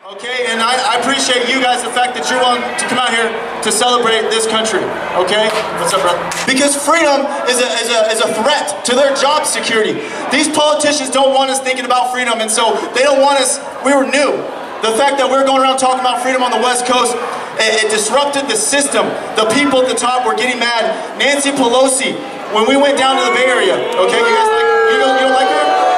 Okay, and I appreciate you guys, the fact that you're willing to come out here to celebrate this country, okay? What's up, brother? Because freedom is a threat to their job security. These politicians don't want us thinking about freedom, and so they don't want us, we were new. The fact that we're going around talking about freedom on the West Coast, it disrupted the system. The people at the top were getting mad. Nancy Pelosi, when we went down to the Bay Area, okay, you guys like, you don't like her?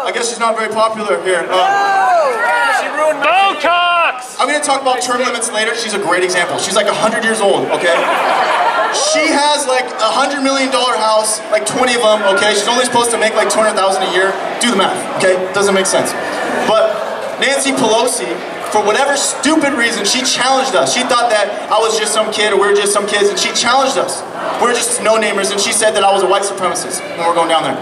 I guess she's not very popular here. She ruined Botox! I'm going to talk about term limits later. She's a great example. She's like 100 years old, okay? She has like a $100 million house, like 20 of them, okay? She's only supposed to make like $200,000 a year. Do the math, okay? Doesn't make sense. But Nancy Pelosi, for whatever stupid reason, she challenged us. She thought that I was just some kid or we were just some kids, and she challenged us. We're just no-namers, and she said that I was a white supremacist when we're going down there.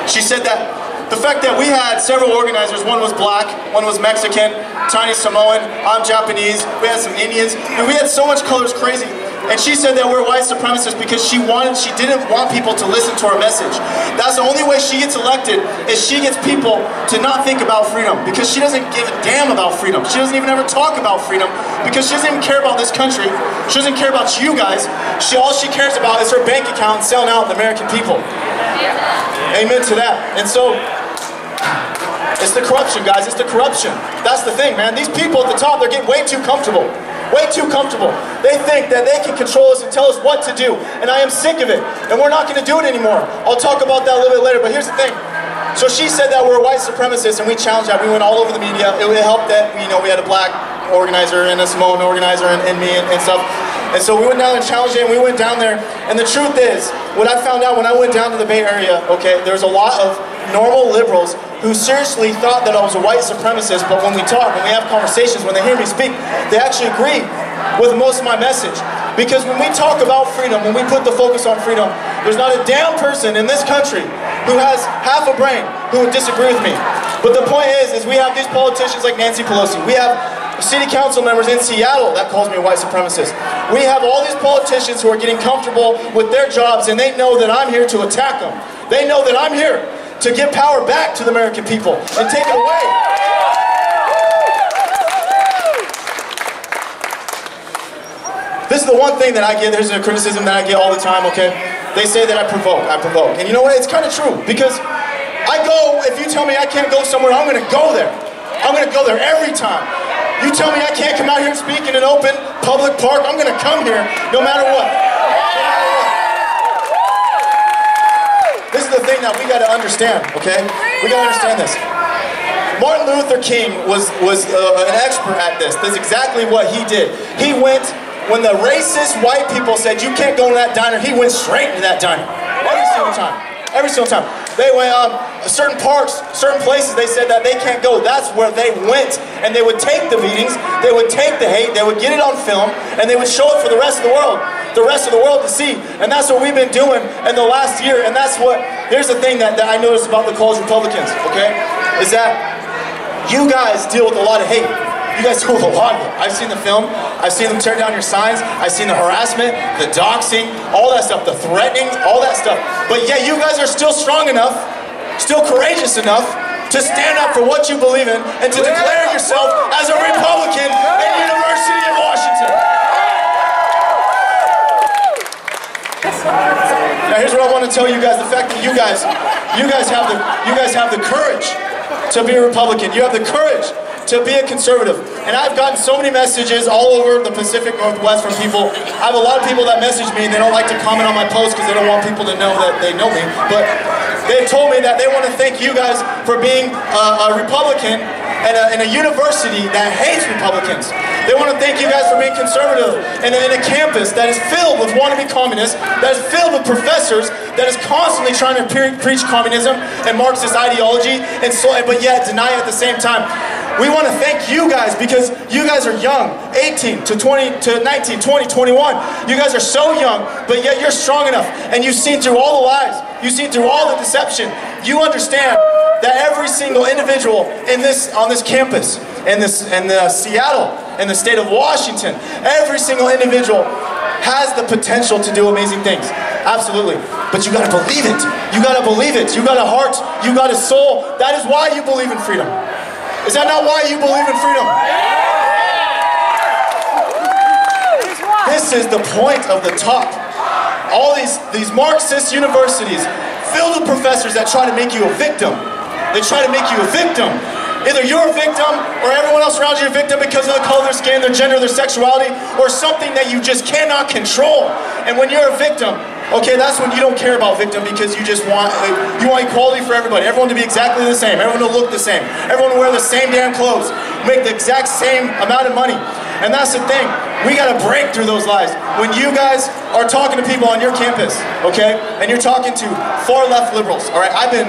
She said that the fact that we had several organizers, one was black, one was Mexican, Chinese Samoan, I'm Japanese, we had some Indians, and we had so much colors, crazy. And she said that we're white supremacists because she didn't want people to listen to our message. That's the only way she gets elected, is she gets people to not think about freedom, because she doesn't give a damn about freedom. She doesn't even ever talk about freedom, because she doesn't even care about this country. She doesn't care about you guys. All she cares about is her bank account and selling out the American people. Amen to that. And so, it's the corruption, guys. It's the corruption. That's the thing, man. These people at the top, they're getting way too comfortable. Way too comfortable. They think that they can control us and tell us what to do. And I am sick of it. And we're not going to do it anymore. I'll talk about that a little bit later. But here's the thing. So she said that we're white supremacists, and we challenged that. We went all over the media. It helped that, you know, we had a black organizer and a Samoan organizer and me and stuff. And so we went down and challenged it, and we went down there. And the truth is, what I found out when I went down to the Bay Area, okay, there's a lot of normal liberals who seriously thought that I was a white supremacist, but when we talk, when we have conversations, when they hear me speak, they actually agree with most of my message. Because when we talk about freedom, when we put the focus on freedom, there's not a damn person in this country who has half a brain who would disagree with me. But the point is we have these politicians like Nancy Pelosi. We have city council members in Seattle that calls me a white supremacist. We have all these politicians who are getting comfortable with their jobs, and they know that I'm here to attack them. They know that I'm here to give power back to the American people and take it away. This is the one thing that I get, there's a criticism that I get all the time, okay? They say that I provoke. And you know what, it's kind of true, because I go, if you tell me I can't go somewhere, I'm gonna go there. I'm gonna go there every time. You tell me I can't come out here and speak in an open public park, I'm gonna come here no matter what. This is the thing that we got to understand, okay? We got to understand this. Martin Luther King was an expert at this. That's exactly what he did. He went, when the racist white people said, you can't go to that diner, he went straight to that diner. Every single time. Every single time. They went, certain parks, certain places, they said that they can't go. That's where they went. And they would take the beatings, they would take the hate, they would get it on film, and they would show it for the rest of the world. The rest of the world to see. And that's what we've been doing in the last year. And that's what, here's the thing that I noticed about the college Republicans, okay? Is that you guys deal with a lot of hate. You guys deal with a lot of it. I've seen the film. I've seen them tear down your signs. I've seen the harassment, the doxing, all that stuff, the threatening, all that stuff. But yet you guys are still strong enough, still courageous enough to stand up for what you believe in and to declare yourself as a Republican at the University of Washington. Now here's what I want to tell you guys, the fact that you guys have the courage to be a Republican. You have the courage to be a conservative. And I've gotten so many messages all over the Pacific Northwest from people. I have a lot of people that message me and they don't like to comment on my posts because they don't want people to know that they know me. But they've told me that they want to thank you guys for being a Republican in a university that hates Republicans. They want to thank you guys for being conservative in a campus that is filled with wannabe communists, that is filled with professors, that is constantly trying to preach communism and Marxist ideology, but yet deny it at the same time. We want to thank you guys because you guys are young, 18 to 20 to 19, 20, 21. You guys are so young, but yet you're strong enough, and you've seen through all the lies. You've seen through all the deception. You understand that every single individual on this campus, in Seattle, in the state of Washington, every single individual has the potential to do amazing things. Absolutely. But you gotta believe it. You gotta believe it. You got a heart. You got a soul. That is why you believe in freedom. Is that not why you believe in freedom? This is the point of the top. All these Marxist universities filled with professors that try to make you a victim. They try to make you a victim. Either you're a victim or everyone else around you is a victim because of the color of their skin, their gender, their sexuality, or something that you just cannot control. And when you're a victim, okay, that's when you don't care about victim because you just want equality for everybody. Everyone to be exactly the same. Everyone to look the same. Everyone to wear the same damn clothes. Make the exact same amount of money. And that's the thing. We got to break through those lies. When you guys are talking to people on your campus, okay, and you're talking to far left liberals, all right, I've been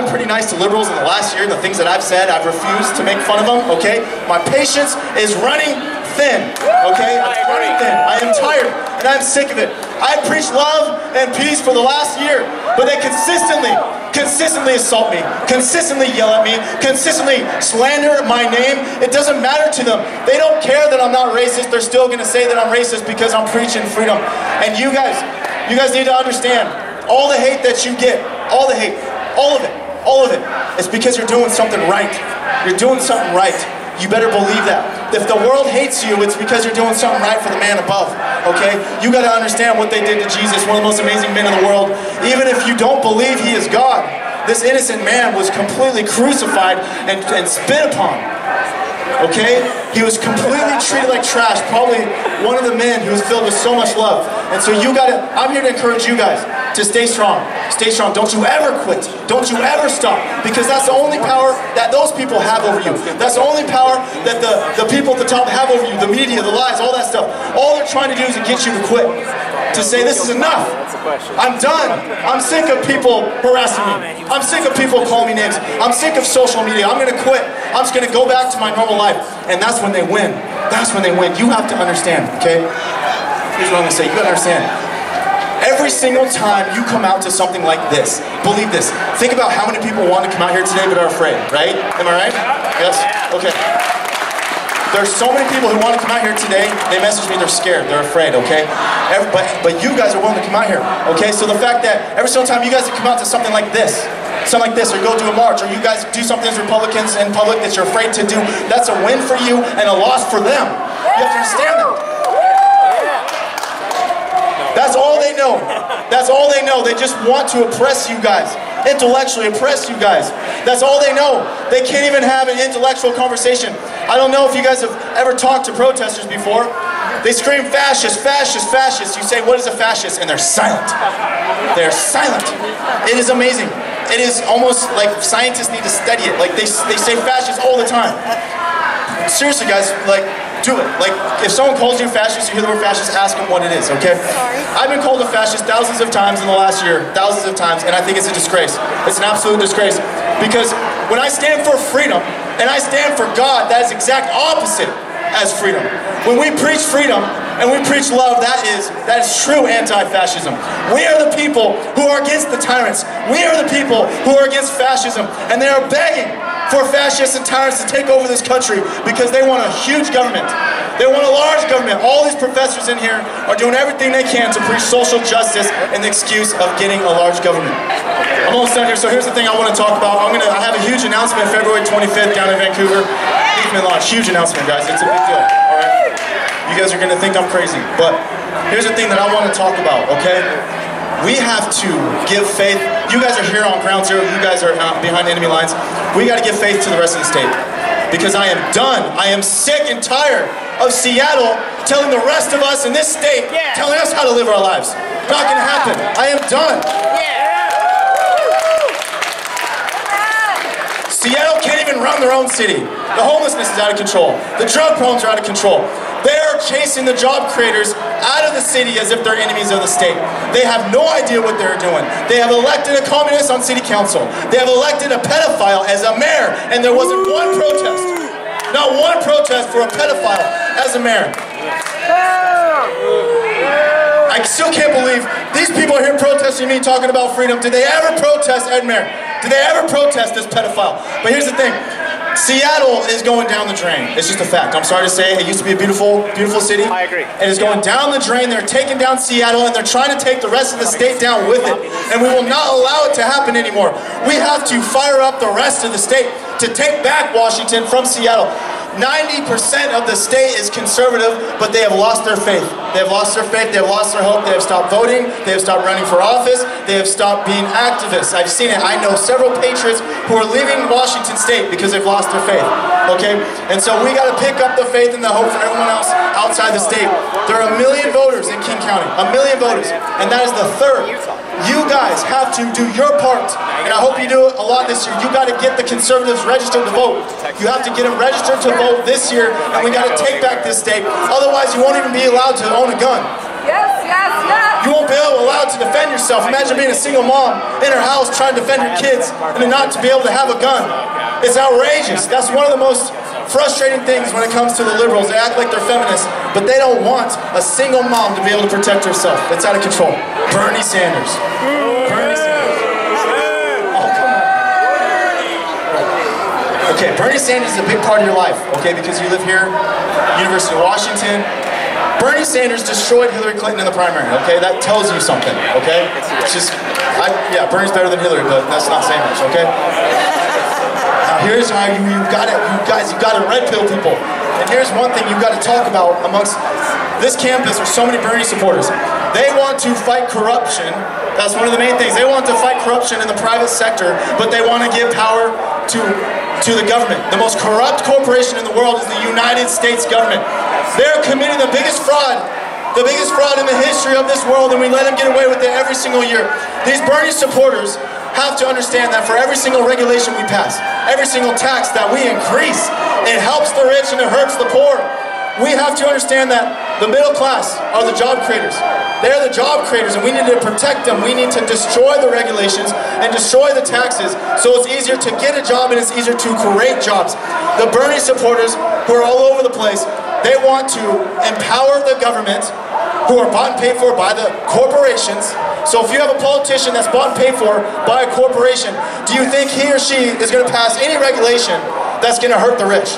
pretty nice to liberals in the last year. The things that I've said, I've refused to make fun of them, okay? My patience is running thin, okay? I'm running thin. I am tired, and I'm sick of it. I preached love and peace for the last year, but they consistently assault me, consistently yell at me, consistently slander my name. It doesn't matter to them. They don't care that I'm not racist. They're still going to say that I'm racist because I'm preaching freedom. And you guys need to understand, all the hate that you get, all the hate, all of it, is because you're doing something right. You're doing something right. You better believe that. If the world hates you, it's because you're doing something right for the man above, okay? You gotta understand what they did to Jesus, one of the most amazing men in the world. Even if you don't believe he is God, this innocent man was completely crucified and spit upon, okay? He was completely treated like trash, probably one of the men who was filled with so much love. And so I'm here to encourage you guys to stay strong. Stay strong. Don't you ever quit. Don't you ever stop. Because that's the only power that those people have over you. That's the only power that the people at the top have over you. The media, the lies, all that stuff. All they're trying to do is to get you to quit. To say this is enough. I'm done. I'm sick of people harassing me. I'm sick of people calling me names. I'm sick of social media. I'm going to quit. I'm just going to go back to my normal life. And that's when they win. That's when they win. You have to understand, okay? Here's what I'm going to say. You got to understand. Every single time you come out to something like this, believe this. Think about how many people want to come out here today but are afraid, right? Am I right? Yes? Okay. There's so many people who want to come out here today, they message me, they're scared, they're afraid, okay? But you guys are willing to come out here, okay? So the fact that every single time you guys come out to something like this, or go do a march, or you guys do something as Republicans in public that you're afraid to do, that's a win for you and a loss for them. You have to understand that. That's all they know. That's all they know. They just want to oppress you guys. Intellectually oppress you guys. That's all they know. They can't even have an intellectual conversation. I don't know if you guys have ever talked to protesters before. They scream fascist, fascist, fascist. You say, what is a fascist? And they're silent. They're silent. It is amazing. It is almost like scientists need to study it. Like they say fascist all the time. Seriously guys, like, do it. Like, if someone calls you fascist, you hear the word fascist, ask them what it is, okay? Sorry. I've been called a fascist thousands of times in the last year, thousands of times, and I think it's a disgrace. It's an absolute disgrace. Because when I stand for freedom, and I stand for God, that is exact opposite as freedom. When we preach freedom, and we preach love, that is true anti-fascism. We are the people who are against the tyrants. We are the people who are against fascism, and they are begging for fascists and tyrants to take over this country because they want a huge government. They want a large government. All these professors in here are doing everything they can to preach social justice in the excuse of getting a large government. I'm almost done here, so here's the thing I want to talk about. I have a huge announcement February 25th down in Vancouver. Evening launch, huge announcement, guys. It's a big deal, all right? You guys are going to think I'm crazy, but here's the thing that I want to talk about, okay? We have to give faith. You guys are here on ground zero. You guys are behind enemy lines. We got to give faith to the rest of the state. Because I am done. I am sick and tired of Seattle telling the rest of us in this state, telling us how to live our lives. Not going to happen. I am done. Seattle can't even run their own city. The homelessness is out of control. The drug problems are out of control. They are chasing the job creators out of the city as if they're enemies of the state. They have no idea what they're doing. They have elected a communist on city council. They have elected a pedophile as a mayor, and there wasn't one protest. Not one protest for a pedophile as a mayor. I still can't believe these people are here protesting me, talking about freedom. Did they ever protest Ed Mayor? Did they ever protest this pedophile? But here's the thing. Seattle is going down the drain. It's just a fact. I'm sorry to say, it used to be a beautiful, beautiful city. I agree. It is going down the drain. They're taking down Seattle, and they're trying to take the rest of the state down with it. And we will not allow it to happen anymore. We have to fire up the rest of the state to take back Washington from Seattle. 90% of the state is conservative, but they have lost their faith. They have lost their faith, they have lost their hope, they have stopped voting, they have stopped running for office, they have stopped being activists. I've seen it. I know several patriots who are leaving Washington state because they've lost their faith, okay? And so we gotta pick up the faith and the hope for everyone else outside the state. There are 1 million voters in King County, 1 million voters, and that is the third. You guys have to do your part, and I hope you do it a lot this year. You gotta get the conservatives registered to vote. You have to get them registered to vote this year, and we gotta take back this state. Otherwise, you won't even be allowed to own a gun. Yes, yes, yes. You won't be allowed to defend yourself. Imagine being a single mom in her house trying to defend her kids, and then not to be able to have a gun. It's outrageous. That's one of the most frustrating things when it comes to the liberals. They act like they're feminists, but they don't want a single mom to be able to protect herself. It's out of control. Bernie Sanders. Bernie Sanders. Oh, come on. Okay, Bernie Sanders is a big part of your life, okay, because you live here, University of Washington. Bernie Sanders destroyed Hillary Clinton in the primary, okay? That tells you something, okay? It's just, yeah, Bernie's better than Hillary, but that's not saying much, okay? Now here's how you guys gotta red pill people. And here's one thing you gotta talk about amongst this campus. There's so many Bernie supporters. They want to fight corruption. That's one of the main things. They want to fight corruption in the private sector, but they want to give power to the government. The most corrupt corporation in the world is the United States government. They're committing the biggest fraud in the history of this world, and we let them get away with it every single year. These Bernie supporters have to understand that for every single regulation we pass, every single tax that we increase, it helps the rich and it hurts the poor. We have to understand that the middle class are the job creators. They're the job creators, and we need to protect them. We need to destroy the regulations and destroy the taxes so it's easier to get a job and it's easier to create jobs. The Bernie supporters, who are all over the place, they want to empower the government, who are bought and paid for by the corporations. So if you have a politician that's bought and paid for by a corporation, do you think he or she is going to pass any regulation that's going to hurt the rich?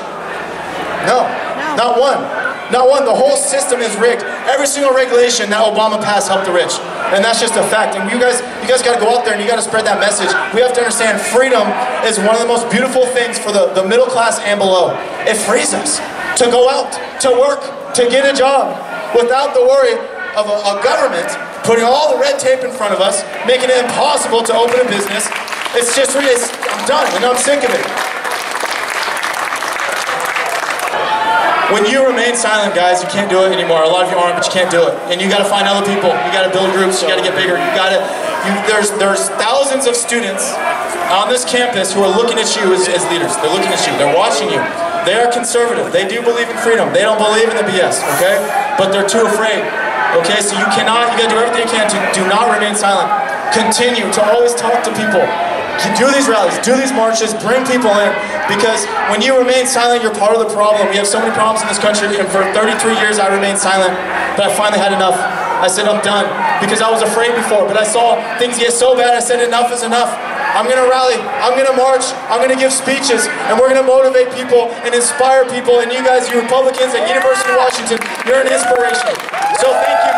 No, not one. Not one. The whole system is rigged. Every single regulation that Obama passed helped the rich. And that's just a fact. And you guys got to go out there and you got to spread that message. We have to understand freedom is one of the most beautiful things for the middle class and below. It frees us to go out, to work, to get a job without the worry of a government putting all the red tape in front of us, making it impossible to open a business. It's just, I'm done and I'm sick of it. When you remain silent, guys, you can't do it anymore. A lot of you aren't, but you can't do it. And you got to find other people. You got to build groups. You got to get bigger. There's thousands of students on this campus who are looking at you as leaders. They're looking at you. They're watching you. They are conservative. They do believe in freedom. They don't believe in the BS, okay? But they're too afraid, okay? So you got to do everything you can to do not remain silent. Continue to always talk to people. Do these rallies, do these marches, bring people in, because when you remain silent, you're part of the problem. We have so many problems in this country, and for 33 years I remained silent, but I finally had enough. I said I'm done, because I was afraid before, but I saw things get so bad, I said enough is enough. I'm going to rally, I'm going to march, I'm going to give speeches, and we're going to motivate people and inspire people, and you guys, you Republicans at University of Washington, you're an inspiration. So thank you.